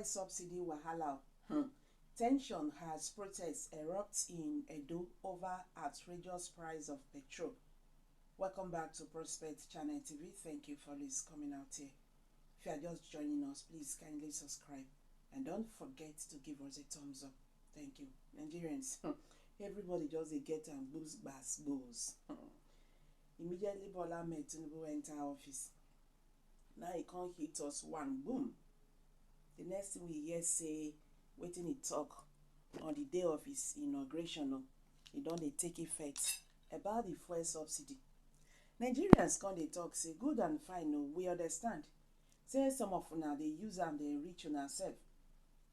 fuel subsidy wahala. Tension has protests erupt in Edo over outrageous price of petrol. Welcome back to Prospect Channel TV. Thank you for this coming out here. If you are just joining us, please kindly subscribe and don't forget to give us a thumbs up. Thank you. Nigerians, everybody just get and goes. Immediately Bola Ahmed Tinubu enter office. Now he can't hit us one boom. The next thing we hear say wetin he talk on the day of his inauguration, he don dey take effect about the fuel subsidy. Nigerians come dey talk say good and fine, we understand. Say some of una dey use am dey reach una sef.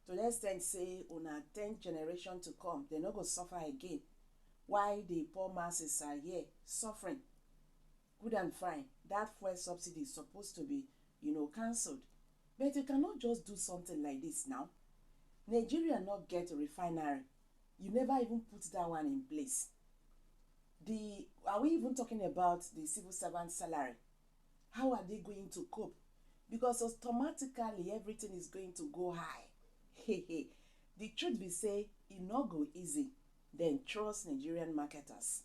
To the extent say una 10th generation to come, they no go suffer again. Why the poor masses are here suffering? Good and fine. That fuel subsidy is supposed to be, cancelled. But you cannot just do something like this now. Nigeria not get a refinery. You never even put that one in place. Are we even talking about the civil servant salary? How are they going to cope? Because automatically everything is going to go high. The truth be say, it not go easy. Then trust Nigerian marketers.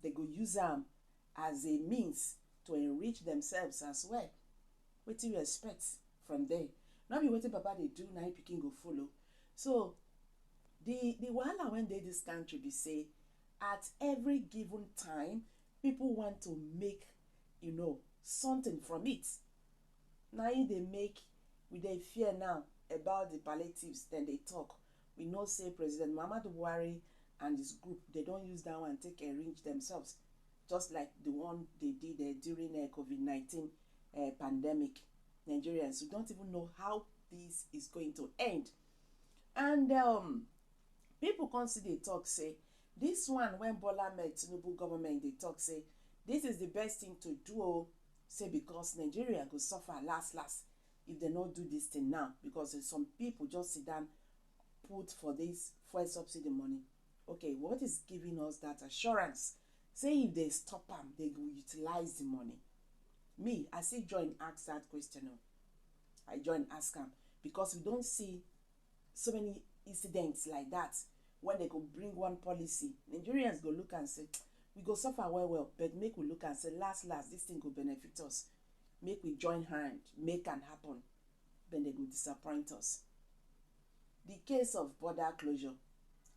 They go use them as a means to enrich themselves as well. What do you expect from there? Not be waiting papa they do, now picking go follow. So the wahala when they this country be say at every given time people want to make something from it. Now they make with their fear now about the palliatives, then they talk. We know say President Muhammadu Buhari and his group, they don't use that one take arrange themselves, just like the one they did during COVID-19 pandemic. Nigerians who don't even know how this is going to end. And people consider they talk say this one when Bola Ahmed Tinubu government they talk say this is the best thing to do, say because Nigeria go suffer last if they not do this thing now, because some people just sit down put for this fuel subsidy money. Okay, what is giving us that assurance? Say if they stop them, they will utilize the money. Me, I still join ask that question. I join ask them because we don't see so many incidents like that when they could bring one policy. Nigerians go look and say, we go suffer well, but make we look and say, last, this thing will benefit us. Make we join hand, make and happen. Then they will disappoint us. The case of border closure,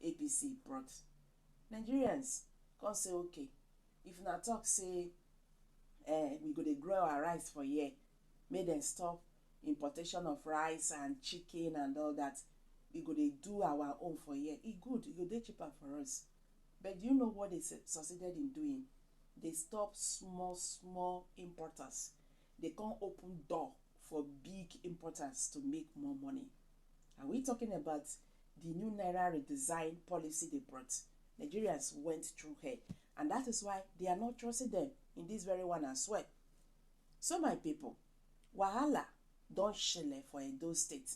APC brought. Nigerians can't say, okay, if na talk say, we go to grow our rice for year, make them stop importation of rice and chicken and all that. We go to do our own for year. It good, it go dey cheaper for us. But do you know what they succeeded in doing? They stopped small importers. They can't open door for big importers to make more money. Are we talking about the new Naira redesign policy they brought? Nigerians went through here, and that is why they are not trusting them in this very one as well. So my people, wahala don shele for Edo State.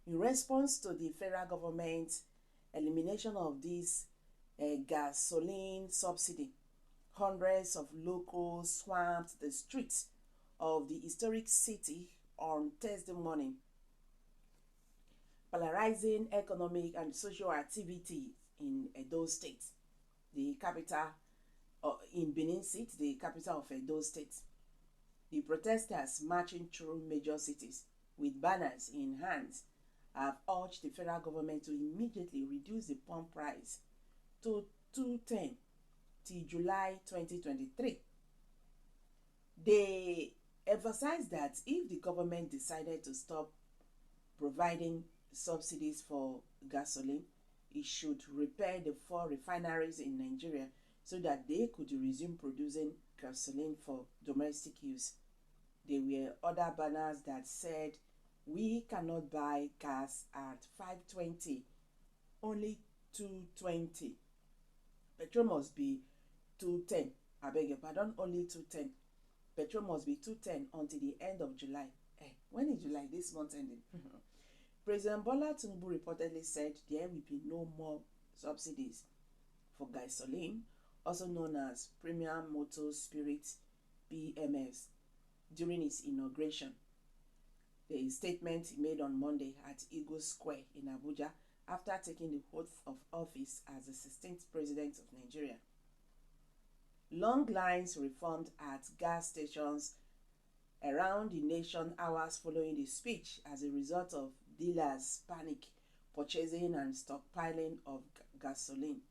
In response to the federal government elimination of this gasoline subsidy, hundreds of locals swamped the streets of the historic city on Thursday morning, polarizing economic and social activity in Edo State, the capital in Benin City, the capital of Edo State. The protesters marching through major cities with banners in hands have urged the federal government to immediately reduce the pump price to $2.10 till July 2023. They emphasized that if the government decided to stop providing subsidies for gasoline, it should repair the 4 refineries in Nigeria so that they could resume producing gasoline for domestic use. There were other banners that said, we cannot buy gas at $5.20, only $2.20. Petrol must be $2.10. I beg your pardon, only $2.10. Petrol must be $2.10 until the end of July. When is July? This month ending. President Bola Tinubu reportedly said there will be no more subsidies for gasoline, also known as Premium Motor Spirit (PMS), during his inauguration. The statement he made on Monday at Eagle Square in Abuja after taking the oath of office as the 16th president of Nigeria. Long lines reformed at gas stations around the nation hours following the speech as a result of dealers' panic purchasing and stockpiling of gasoline.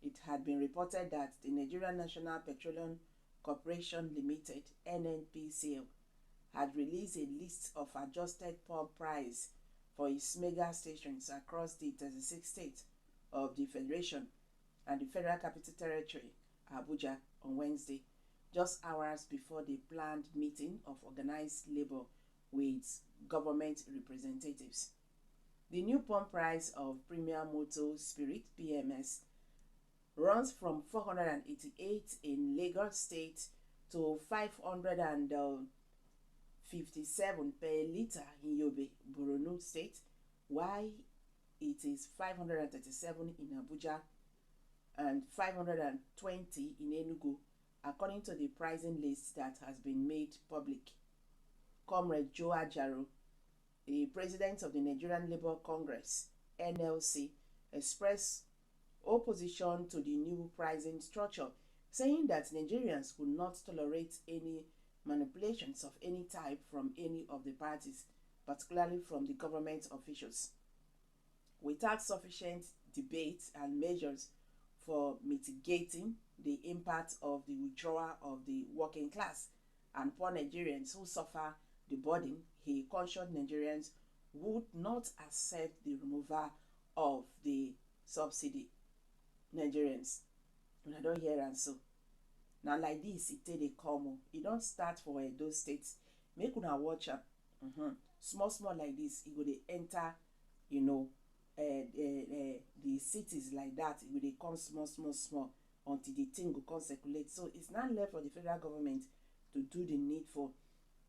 It had been reported that the Nigerian National Petroleum Corporation Limited (NNPCL) had released a list of adjusted pump price for its mega stations across the 36 states of the Federation and the Federal Capital Territory, Abuja, on Wednesday, just hours before the planned meeting of organized labor with government representatives. The new pump price of Premium Motor Spirit (PMS) runs from 488 in Lagos State to 557 per litre in Yobe, Borno State, while it is 537 in Abuja and 520 in Enugu, according to the pricing list that has been made public. Comrade Joe Ajaro, the president of the Nigerian Labour Congress (NLC), expressed opposition to the new pricing structure, saying that Nigerians would not tolerate any manipulations of any type from any of the parties, particularly from the government officials. Without sufficient debate and measures for mitigating the impact of the withdrawal of the working class and poor Nigerians who suffer the burden, he cautioned Nigerians would not accept the removal of the subsidy. Nigerians, una don hear am so. Na like this e take dey come o. E don start for Edo State. Make una watch am. Small small like this, e go dey enter, the cities like that. E go dey come small small small until the thing go come circulate. So it's not left for the federal government to do the needful.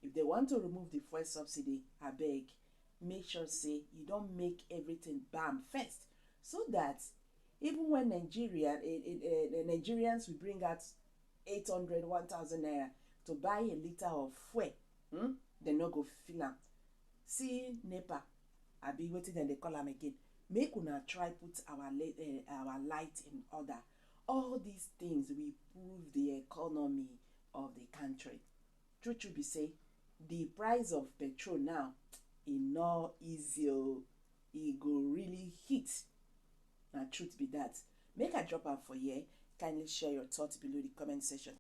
If they want to remove the fuel subsidy, abeg, make sure say you don make everything bam first, so that even when Nigerians will bring out 800, 1,000 naira to buy a liter of fuel, they no go feel am. See NEPA, abi wetin dem dey call am again, make una try put our light in order. All these things will improve the economy of the country. True be say, the price of petrol now, e no easy o. E go really hit. Na truth be that. Make I drop am for here. Kindly share your thoughts below the comment section.